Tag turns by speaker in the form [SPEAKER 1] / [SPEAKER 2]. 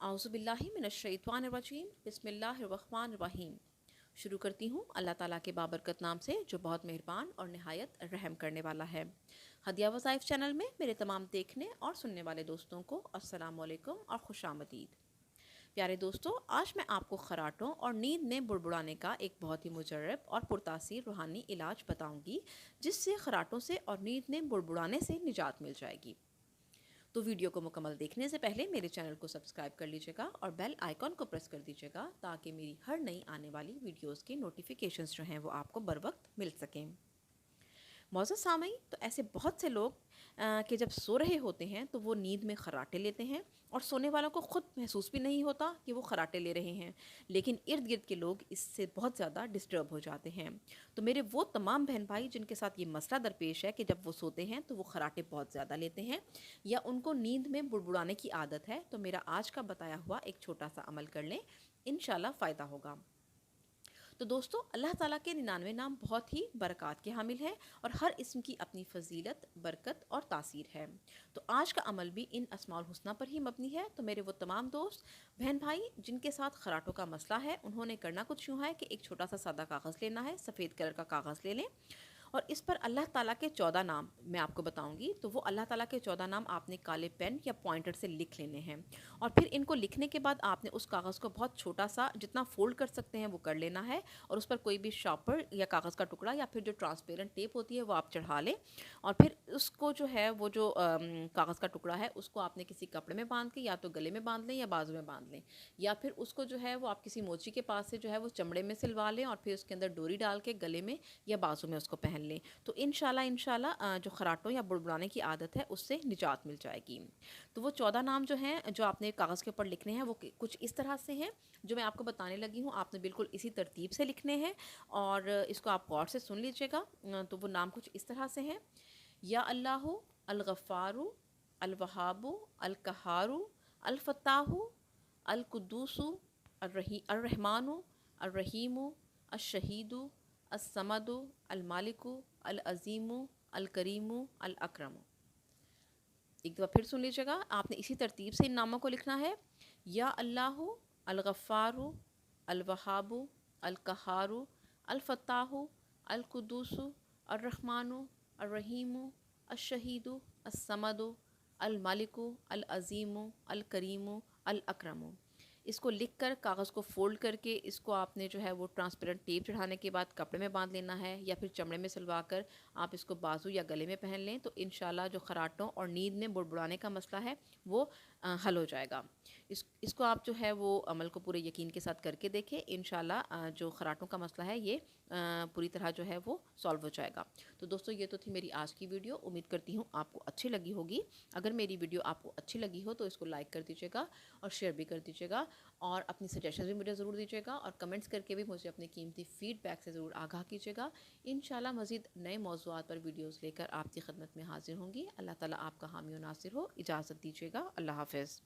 [SPEAKER 1] आउज़ुबिल्लाहि मिनश्शैतानिर्रजीम बिस्मिल्लाहिर्रहमानिर्रहीम। शुरू करती हूँ अल्लाह ताला के बाबरकत नाम से जो बहुत मेहरबान और नहायत रहम करने वाला है। हदिया वज़ाइफ चैनल में मेरे तमाम देखने और सुनने वाले दोस्तों को अस्सलाम वालेकुम और खुशामदीद। प्यारे दोस्तों, आज मैं आपको खराटों और नींद में बुड़बुड़ाने का एक बहुत ही मुजर्रब और पुरतासीर रूहानी इलाज बताऊंगी, जिससे खराटों से और नींद में बुड़बुड़ाने से निजात मिल जाएगी। तो वीडियो को मुकम्मल देखने से पहले मेरे चैनल को सब्सक्राइब कर लीजिएगा और बेल आइकॉन को प्रेस कर दीजिएगा ताकि मेरी हर नई आने वाली वीडियोस के नोटिफिकेशंस जो हैं वो आपको बर वक्त मिल सकें। मौजूद सामईन, तो ऐसे बहुत से लोग कि जब सो रहे होते हैं तो वो नींद में खर्राटे लेते हैं और सोने वालों को ख़ुद महसूस भी नहीं होता कि वो खर्राटे ले रहे हैं, लेकिन इर्द गिर्द के लोग इससे बहुत ज़्यादा डिस्टर्ब हो जाते हैं। तो मेरे वो तमाम बहन भाई जिनके साथ ये मसला दरपेश है कि जब वो सोते हैं तो वो खर्राटे बहुत ज़्यादा लेते हैं या उनको नींद में बुड़बुड़ाने की आदत है, तो मेरा आज का बताया हुआ एक छोटा सा अमल कर लें, इंशाल्लाह फ़ायदा होगा। तो दोस्तों, अल्लाह ताला के 99 नाम बहुत ही बरक़ात के हामिल हैं और हर इस्म की अपनी फ़जीलत, बरकत और तासीर है। तो आज का अमल भी इन अस्माउल हुस्ना पर ही मबनी है। तो मेरे वो तमाम दोस्त बहन भाई जिनके साथ खराटों का मसला है, उन्होंने करना कुछ यूँ है कि एक छोटा सा सादा कागज़ लेना है, सफ़ेद कलर का कागज़ ले लें और इस पर अल्लाह ताला के 14 नाम मैं आपको बताऊंगी। तो वो अल्लाह ताला के 14 नाम आपने काले पेन या पॉइंटर से लिख लेने हैं और फिर इनको लिखने के बाद आपने उस कागज़ को बहुत छोटा सा जितना फोल्ड कर सकते हैं वो कर लेना है और उस पर कोई भी शॉपर या कागज़ का टुकड़ा या फिर जो ट्रांसपेरेंट टेप होती है वो आप चढ़ा लें और फिर उसको जो है वो जो कागज़ का टुकड़ा है उसको आपने किसी कपड़े में बांध के या तो गले में बांध लें या बाजू में बांध लें, या फिर उसको जो है वो आप किसी मोची के पास से जो है वो चमड़े में सिलवा लें और फिर उसके अंदर डोरी डाल के गले में या बाजू में उसको पहन लें। तो इंशाल्लाह जो खराटों या बुड़बुड़ाने की आदत है उससे निजात मिल जाएगी। तो वो 14 नाम जो हैं जो आपने कागज़ के ऊपर लिखने हैं वो कुछ इस तरह से हैं जो मैं आपको बताने लगी हूँ। आपने बिल्कुल इसी तरतीब से लिखने हैं और इसको आप गौर से सुन लीजिएगा। तो वो नाम कुछ इस तरह से हैं: या अल्लाहु, अल गफ़ारु, अल वहाबु, अल कहारु, अल फत्ताहु, अल कुद्दूसु, अर रहमानु, अर रहीमु, अश शहीदु, अस समदु, अल मालिकु, अल अज़ीमु, अल करीमु, अल अकरमु। एक दफ़ा फिर सुन लीजिएगा। आपने इसी तरतीब से इन नामों को लिखना है: या अल्लाहु, अल गफ़ारु, अल वहाबु, अल कहारु, अल फत्ताहु, अल कुद्दूसु, अर रहमानु, अर रहीमु, अश शहीदु, अस समदु, अल मालिकु, अल अज़ीमु, अल करीमु, अल अकरमु। इसको लिखकर कागज़ को फ़ोल्ड करके इसको आपने जो है वो ट्रांसपेरेंट टेप चढ़ाने के बाद कपड़े में बांध लेना है या फिर चमड़े में सिलवा कर आप इसको बाजू या गले में पहन लें। तो इंशाल्लाह जो खराटों और नींद में बुड़बुड़ाने का मसला है वो हल हो जाएगा। इसको आप जो है वो अमल को पूरे यकीन के साथ करके देखें। इंशाल्लाह जो खराटों का मसला है ये पूरी तरह जो है वो सॉल्व हो जाएगा। तो दोस्तों, ये तो थी मेरी आज की वीडियो। उम्मीद करती हूँ आपको अच्छी लगी होगी। अगर मेरी वीडियो आपको अच्छी लगी हो तो इसको लाइक कर दीजिएगा और शेयर भी कर दीजिएगा और अपनी सजेशन भी मुझे ज़रूर दीजिएगा और कमेंट्स करके भी मुझे अपने कीमती फ़ीडबैक से ज़रूर आगाह कीजिएगा। इंशाल्लाह मज़ीद नए मौज़ूआत पर वीडियोज़ लेकर आपकी खिदमत में हाजिर होंगी। अल्लाह ताला आपका हामी और नासिर हो। इजाज़त दीजिएगा। अल्लाह हाफ़िज़।